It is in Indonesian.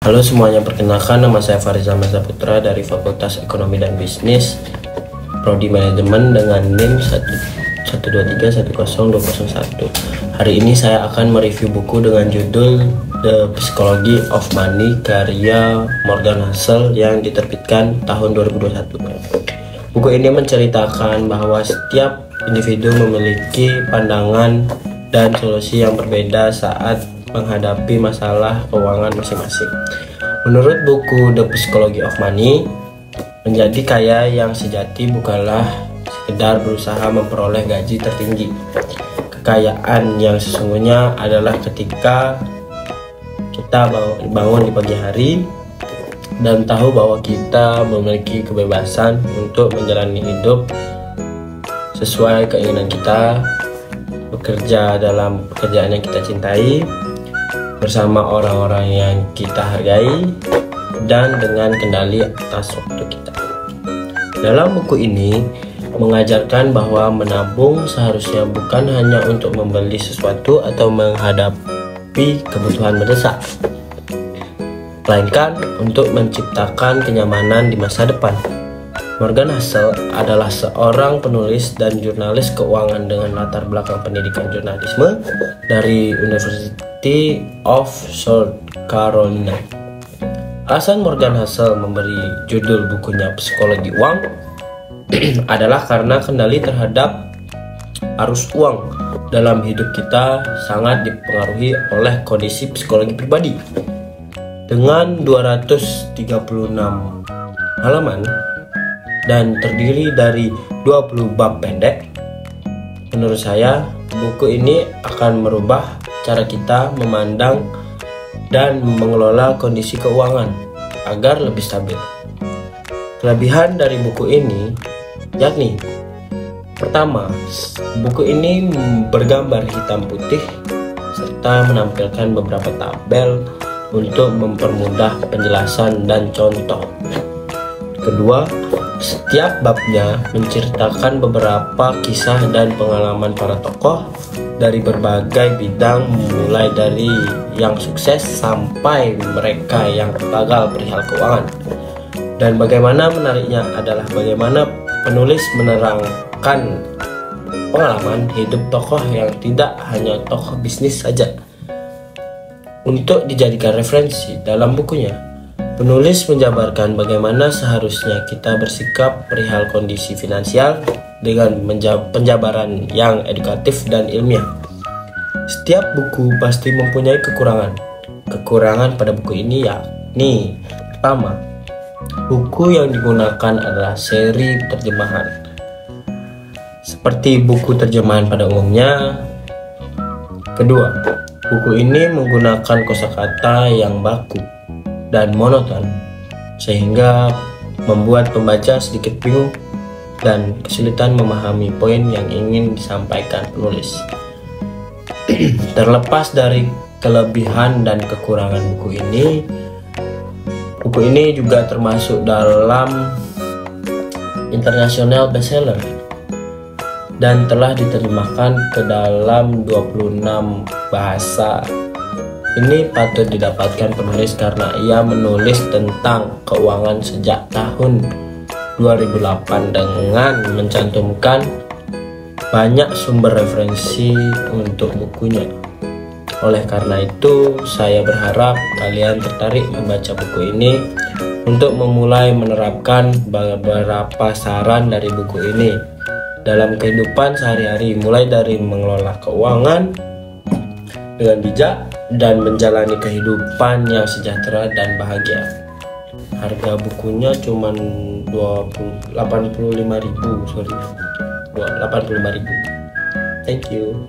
Halo semuanya, perkenalkan nama saya Farizal Mazaputra dari Fakultas Ekonomi dan Bisnis, Prodi Manajemen dengan NIM 123102001. Hari ini saya akan mereview buku dengan judul The Psychology of Money karya Morgan Housel yang diterbitkan tahun 2021. Buku ini menceritakan bahwa setiap individu memiliki pandangan dan solusi yang berbeda saat menghadapi masalah keuangan masing-masing. Menurut buku The Psychology of Money, menjadi kaya yang sejati bukanlah sekedar berusaha memperoleh gaji tertinggi. Kekayaan yang sesungguhnya adalah ketika kita bangun di pagi hari dan tahu bahwa kita memiliki kebebasan untuk menjalani hidup sesuai keinginan kita, bekerja dalam pekerjaan yang kita cintai, bersama orang-orang yang kita hargai, dan dengan kendali atas waktu kita. Dalam buku ini mengajarkan bahwa menabung seharusnya bukan hanya untuk membeli sesuatu atau menghadapi kebutuhan mendesak, melainkan untuk menciptakan kenyamanan di masa depan. Morgan Housel adalah seorang penulis dan jurnalis keuangan dengan latar belakang pendidikan jurnalisme dari University of South Carolina. Alasan Morgan Housel memberi judul bukunya Psikologi Uang adalah karena kendali terhadap arus uang dalam hidup kita sangat dipengaruhi oleh kondisi psikologi pribadi. Dengan 236 halaman dan terdiri dari 20 bab pendek, menurut saya buku ini akan merubah cara kita memandang dan mengelola kondisi keuangan agar lebih stabil. Kelebihan dari buku ini yakni: pertama, buku ini bergambar hitam putih serta menampilkan beberapa tabel untuk mempermudah penjelasan dan contoh. Kedua, setiap babnya menceritakan beberapa kisah dan pengalaman para tokoh dari berbagai bidang, mulai dari yang sukses sampai mereka yang gagal perihal keuangan. Dan bagaimana menariknya adalah bagaimana penulis menerangkan pengalaman hidup tokoh yang tidak hanya tokoh bisnis saja untuk dijadikan referensi dalam bukunya. Penulis menjabarkan bagaimana seharusnya kita bersikap perihal kondisi finansial dengan penjabaran yang edukatif dan ilmiah. Setiap buku pasti mempunyai kekurangan. Kekurangan pada buku ini yakni: pertama, buku yang digunakan adalah seri terjemahan. Seperti buku terjemahan pada umumnya. Kedua, buku ini menggunakan kosakata yang baku dan monoton sehingga membuat pembaca sedikit bingung dan kesulitan memahami poin yang ingin disampaikan penulis. Terlepas dari kelebihan dan kekurangan buku ini juga termasuk dalam international bestseller dan telah diterjemahkan ke dalam 26 bahasa. Ini patut didapatkan penulis karena ia menulis tentang keuangan sejak tahun 2008 dengan mencantumkan banyak sumber referensi untuk bukunya. Oleh karena itu, saya berharap kalian tertarik membaca buku ini untuk memulai menerapkan beberapa saran dari buku ini dalam kehidupan sehari-hari, mulai dari mengelola keuangan dengan bijak dan menjalani kehidupan yang sejahtera dan bahagia. Harga bukunya cuma 85.000. Thank you.